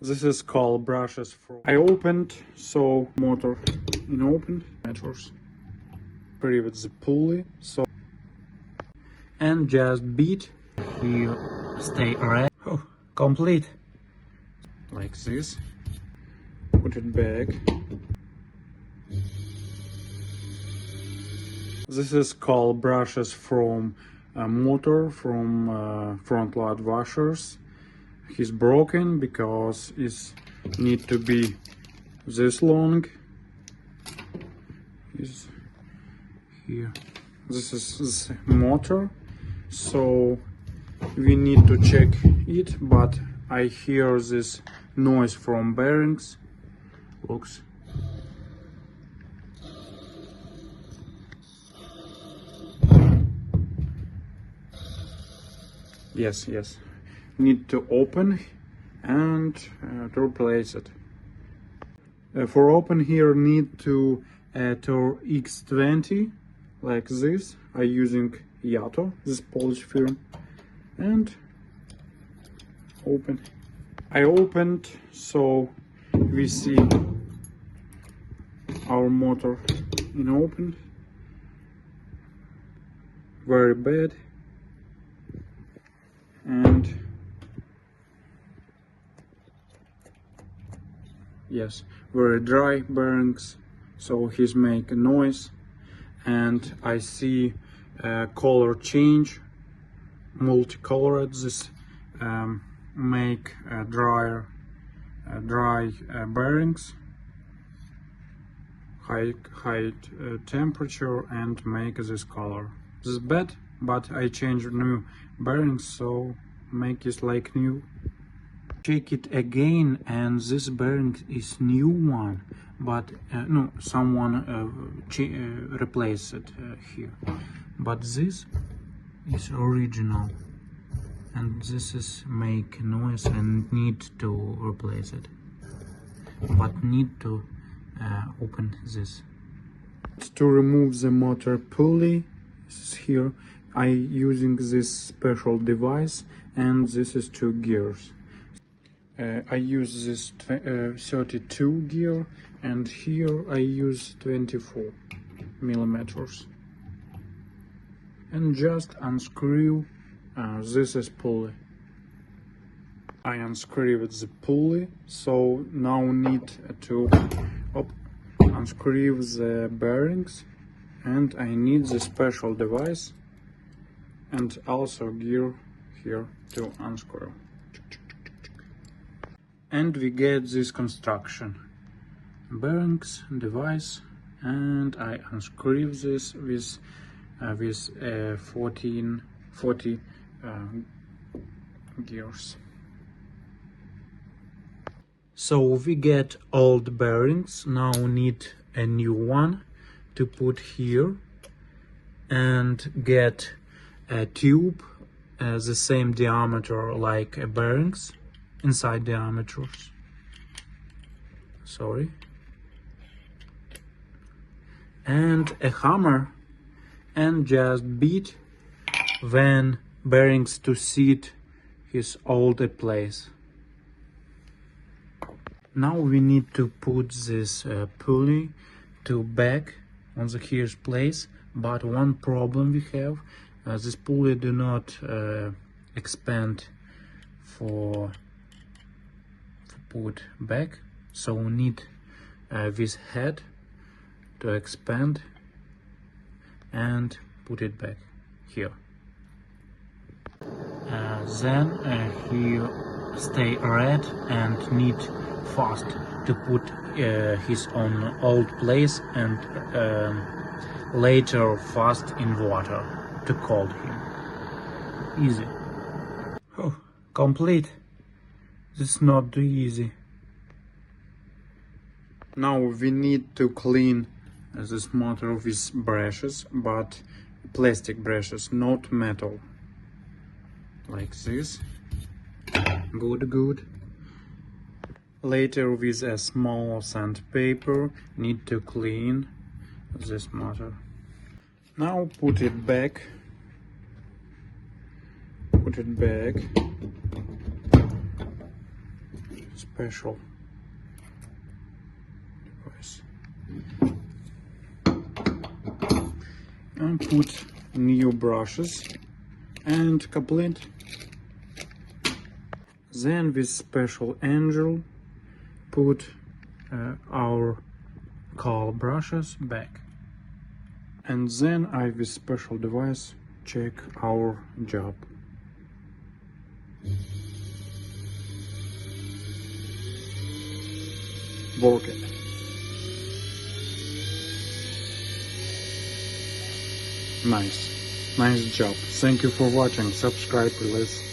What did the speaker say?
This is called brushes from. I opened, so motor in open meters. Free with the pulley, so and just beat. You stay red. Oh, complete. Like this. Put it back. This is called brushes from motor from front load washers. He's broken because it need to be this long. Is here. This is the motor, so we need to check it. But I hear this noise from bearings. Looks. Yes. Need to open and to replace it. For open here need to X20 like this. I using Yato, this Polish firm, and open. I opened, so we see our motor in open. Very bad. And yes, very dry bearings, so he's make a noise. And I see color change, multicolored. This make dry bearings, high temperature, and make this color. This is bad, but I changed new bearings, so make it like new. Check it again, and this bearing is new one, but no, someone replaced it here. But this is original, and this is make noise and need to replace it. But need to open this. To remove the motor pulley, this is here. I using this special device, and this is 2 gears. I use this 32 gear, and here I use 24 millimeters. And just unscrew. This is pulley. I unscrew with the pulley, so now need to unscrew the bearings, and I need the special device and also gear here to unscrew. And we get this construction: bearings, device, and I unscrew this with 40 gears. So we get old bearings, now need a new one to put here, and get a tube the same diameter like bearings, inside diameters. Sorry. And a hammer, and just beat when bearings to sit his old place. Now we need to put this pulley to back on the here's place, but one problem we have, this pulley do not expand for put back, so we need this head to expand and put it back here. Then he stay red and need fast to put his own old place, and later fast in water to cold him. Easy. Oh, complete. This is not too easy. Now we need to clean this motor with brushes, but plastic brushes, not metal. Like this. Good. Later with a small sandpaper need to clean this motor. Now put it back. special device and put new brushes and complete. Then with special angle put our color brushes back, and then I with special device check our job. Work it. Nice job. Thank you for watching. Subscribe, please.